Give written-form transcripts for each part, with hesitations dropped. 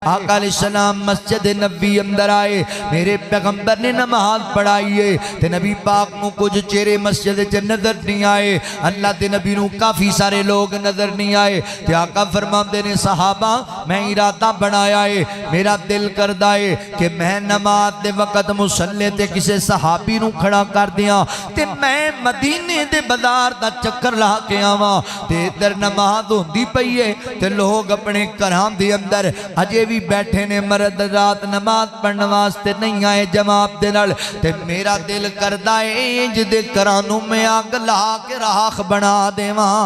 آقا علیہ السلام مسجد نبی اندر آئے، میرے پیغمبر نے نماز پڑھائیے تے نبی پاک نو کچھ چہرے مسجد چ نظر نہیں آئے، اللہ دے نبی نو کافی سارے لوگ نظر نہیں آئے تے آقا فرماندے نے صحابہ میں ارادہ بنایا ہے، میرا دل کردا ہے کہ میں نماز دے وقت مصلی تے کسے صحابی نو کھڑا کر دیاں تے میں مدینے دے بازار دا چکر لا کے آواں تے ادھر نماز ہوندی پئی ہے تے لوگ اپنے گھراں دے اندر اجے بھی بیٹھے نے مرد رات نماز پڑھن واسطے نہیں آئے جماعت دے نال تے میرا دل کردا ہے انج دے گھراں نوں میں اگ لا کے راکھ بنا دیواں،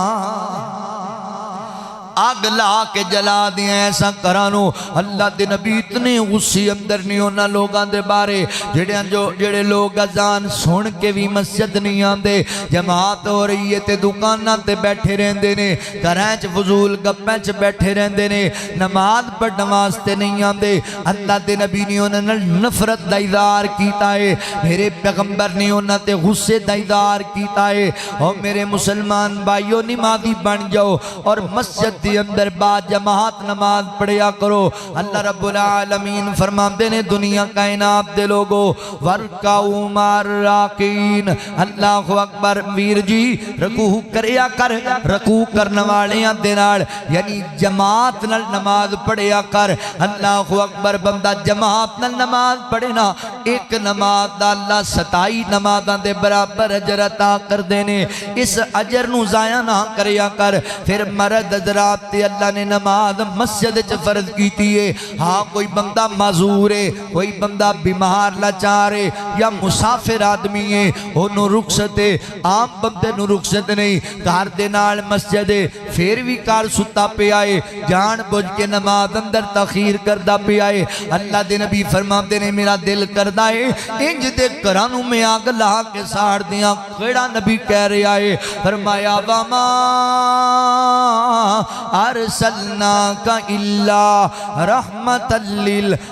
آگ لا کے جلا دیا ایسا کرانو۔ اللہ دے نبی اتنے غصے اندر نہیں ہونا لوگاں دے بارے جڑے لوگ اذان سن کے بھی مسجد نہیں آندے، جماعت ہو رہی ہے تے دکاناں تے بیٹھے رہندے نے، گھراں چ فضول گپاں چ بیٹھے رہندے نے، نماز پڑھن واسطے نہیں آندے۔ اللہ دے نبی نے انہاں نال نفرت دا اظہار کیتا ہے، میرے پیغمبر نے انہاں تے غصے دا اظہار کیتا ہے۔ اور میرے مسلمان بھائیو نمازی بن جاؤ اور مسجد دی اندر با جماعت نماز پڑھیا کرو۔ اللہ رب العالمین فرماندے نے دنیا کائنات دے لوگو ورکعوا مع الراکعین، اللہ اکبر، ویر جی رکوع کریا کر، رکوع کرن والیاں دے نال یعنی جماعت نال نماز پڑھیا کر۔ اللہ اکبر، بندہ جماعت نال نماز پڑھے نا ایک نماز دا اللہ 27 نمازاں دے برابر اجر عطا کر دینے، اس اجر نو ضائع نہ کریا کر۔ پھر مرد حضرات تے اللہ نے نماز مسجد چ فرض کیتی ہے۔ ہاں کوئی بندہ معذور ہے، کوئی بندہ بیمار لاچار ہے یا مسافر آدمی ہے، انہوں رخصت ہے، عام بندے نو رخصت نہیں، گھر دے نال مسجد ہے پھر بھی کار ستا پہ آئے، جان بوجھ کے نماز اندر تاخیر کردہ پہ آئے۔ اللہ دے نبی فرماندے نے میرا دل کردہ ہے انج دے کرانو میں آگ لا کے ساڑ دیاں۔ کیڑا نبی کہہ رہے آئے، فرمایا وَمَا ارسلناک الا رحمتا للعالمین،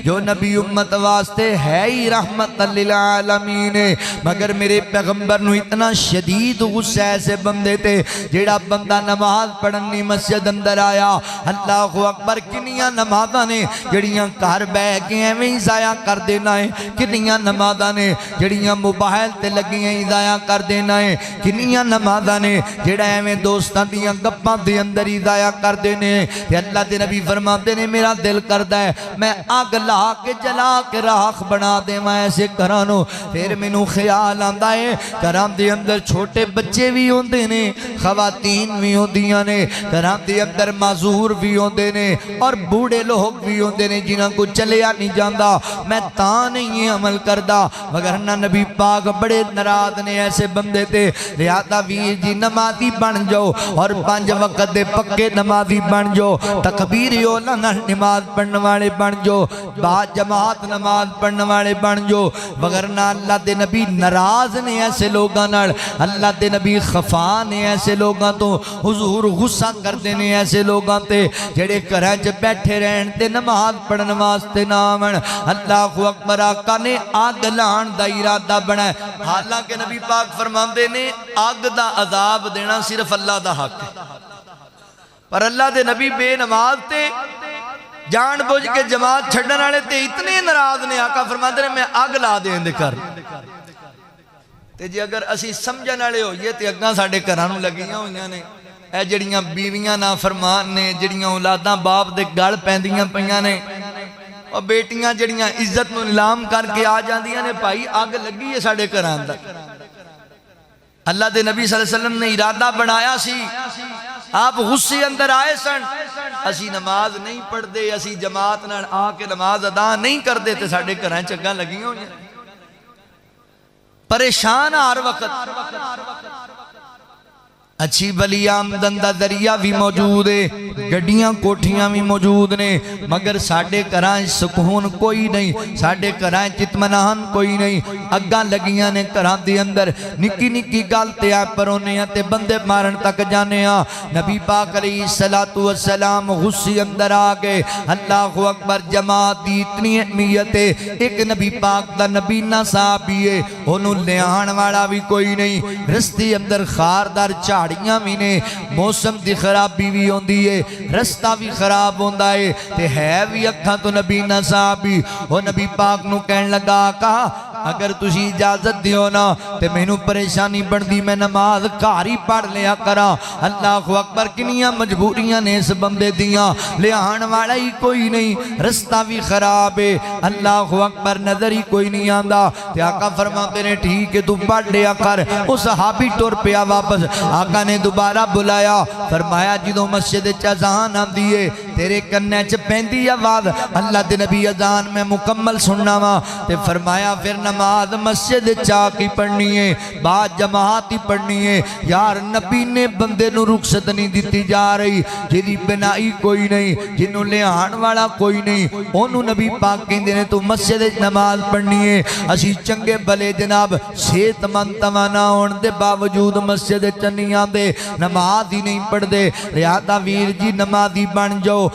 جو نبی امت واسطے ہے ہی رحمت للعالمین ہے، مگر میرے پیغمبر نو اتنا شدید غصہ ایسے بندے تھے جیڑا بندہ نماز پڑھنی مسجد اندر آیا۔ اللہ اکبر، کنیاں نمازاں نے جڑیاں گھر بہ کے ایویں ضائع کر دینا ہے، کنیاں نمازاں نے جڑیاں موبائل تے لگیاں ضائع کر دینا ہے، کنیاں نمازاں نے جڑا ایویں دوستاں دیاں گپاں دے اندر ہی ضائع کر دینے۔ تے اللہ دے نبی فرماتے نے میرا دل کردا ہے میں آگ لا کے جلا کے راکھ بنا دیواں ایسے گھرانوں۔ پھر مینوں خیال آندا ہے گھراں دے اندر چھوٹے بچے بھی ہوندے نے، خواتین بھی ہوندیاں نے، گھراں دے اندر معذور بھی ہوندے نے اور بوڑھے لوگ بھی ہوندے نے جنہاں کو چلیا نہیں جاندا۔ میں تاں نہیں یہ عمل کردا، وگرنہ نبی پاک بڑے ناراض نے ایسے بندے تے۔ لہذا ویر جی نمازی بن جاؤ اور 5 وقت دے پکے نمازی بن جاؤ، تکبیر اولا نال نماز پڑھن والے بن جاؤ، با جماعت نماز پڑھن والے بن جاؤ، وگرنہ اللہ دے نبی ناراض نے ایسے لوگاں نال، اللہ دے نبی خفا نے ایسے لوگاں تو، حضور غصہ کر دینے ایسے لوگاں تے جڑے گھراں چ بیٹھے رہن تے نماز پڑھن واسطے نہ آون۔ اللہ اکبر، آقا نے آگ لان دا ارادہ بنایا، حالانکہ نبی پاک فرماندے نے آگ دا عذاب دینا صرف اللہ دا حق ہے، پر اللہ دے نبی بے نماز تے جان بوجھ کے جماعت چھڑن والے تے اتنے ناراض نے، آقا فرماندے نے میں آگ لا دین دے کر تے جی اگر اسی سمجھن والے ہوئیے تے اگاں ساڈے گھراں نوں لگیاں ہوئیاں نے اے جڑیاں بیویاں نافرمان نے، جڑیاں اولاداں باپ دے گل پیندیاں پیاں نے، اور بیٹیاں جڑیاں عزت نوں نیلام کر کے آ جاندیاں نے، بھائی آگ لگی ہے ساڈے گھراں اندر۔ اللہ دے نبی صلی اللہ علیہ وسلم نے ارادہ بنایا سی، آپ غصے اندر آئے سن، اسی نماز نہیں پڑھ دے، اسی جماعت نال آ کے نماز ادا نہیں کر دے تے ساڈے گھراں چگاں لگیاں ہوئیاں، پریشان ہر وقت۔ اچھی بلی آمدن دا ذریعہ بھی موجود ہے، گڈیاں کوٹھیاں بھی موجود نے، مگر ساڈے گھراں سکون کوئی نہیں، ساڈے گھراں اطمینان کوئی نہیں۔ اگاں لگیاں نے گھراں دے اندر نکی نکی گل تے پرونے تے بندے مارن تک جانے ہاں۔ نبی پاک علیہ السلام غصے اندر آ گئے۔ اللہ اکبر، جماعت دی اتنی اہمیت ہے، ایک نبی پاک دا نبینا صحابی ہے، انہوں لے آن والا بھی کوئی نہیں، رستے اندر خاردار چاڑ پہاڑیاں بھی نے موسم دی خرابی بھی ہوندی ہے رستہ بھی خراب ہوندا ہے تے ہے بھی اکھاں تو نبی نہ صحابی وہ نبی پاک نو کہن لگا کہا اگر تسی اجازت دیو نا تے مینوں پریشانی بندی میں نماز گھر ہی پڑھ لیا کراں اللہ اکبر کنیاں مجبوریاں نے اس بندے دیاں لے آن والا ہی کوئی نہیں رستہ بھی خراب ہے اللہ اکبر نظر ہی کوئی نہیں آندا تے آقا فرماتے نے ٹھیک ہے تو پڑھ لیا کر وہ صحابی ٹر پیا واپس آقا نے دوبارہ بلایا فرمایا جدوں مسجد وچ اذان آندی ہے تیرے کنے چ پیندی آواز اللہ دے نبی اذان میں مکمل سننا وا تے فرمایا پھر نماز مسجد چا کی پڑھنی ہے بعد جماعت ہی پڑھنی ہے یار نبی نے بندے نو رخصت نہیں دیتی جا رہی جدی بنائی کوئی نہیں جنوں لے آن والا کوئی نہیں اونوں نبی پاک کہندے نے تو مسجد نماز پڑھنی ہے اسی چنگے بھلے جناب صحت مند توانا ہون دے باوجود مسجد چ نہیں آندے نماز ہی نہیں پڑھ دے لہذا ویر جی نمازی بن جاؤ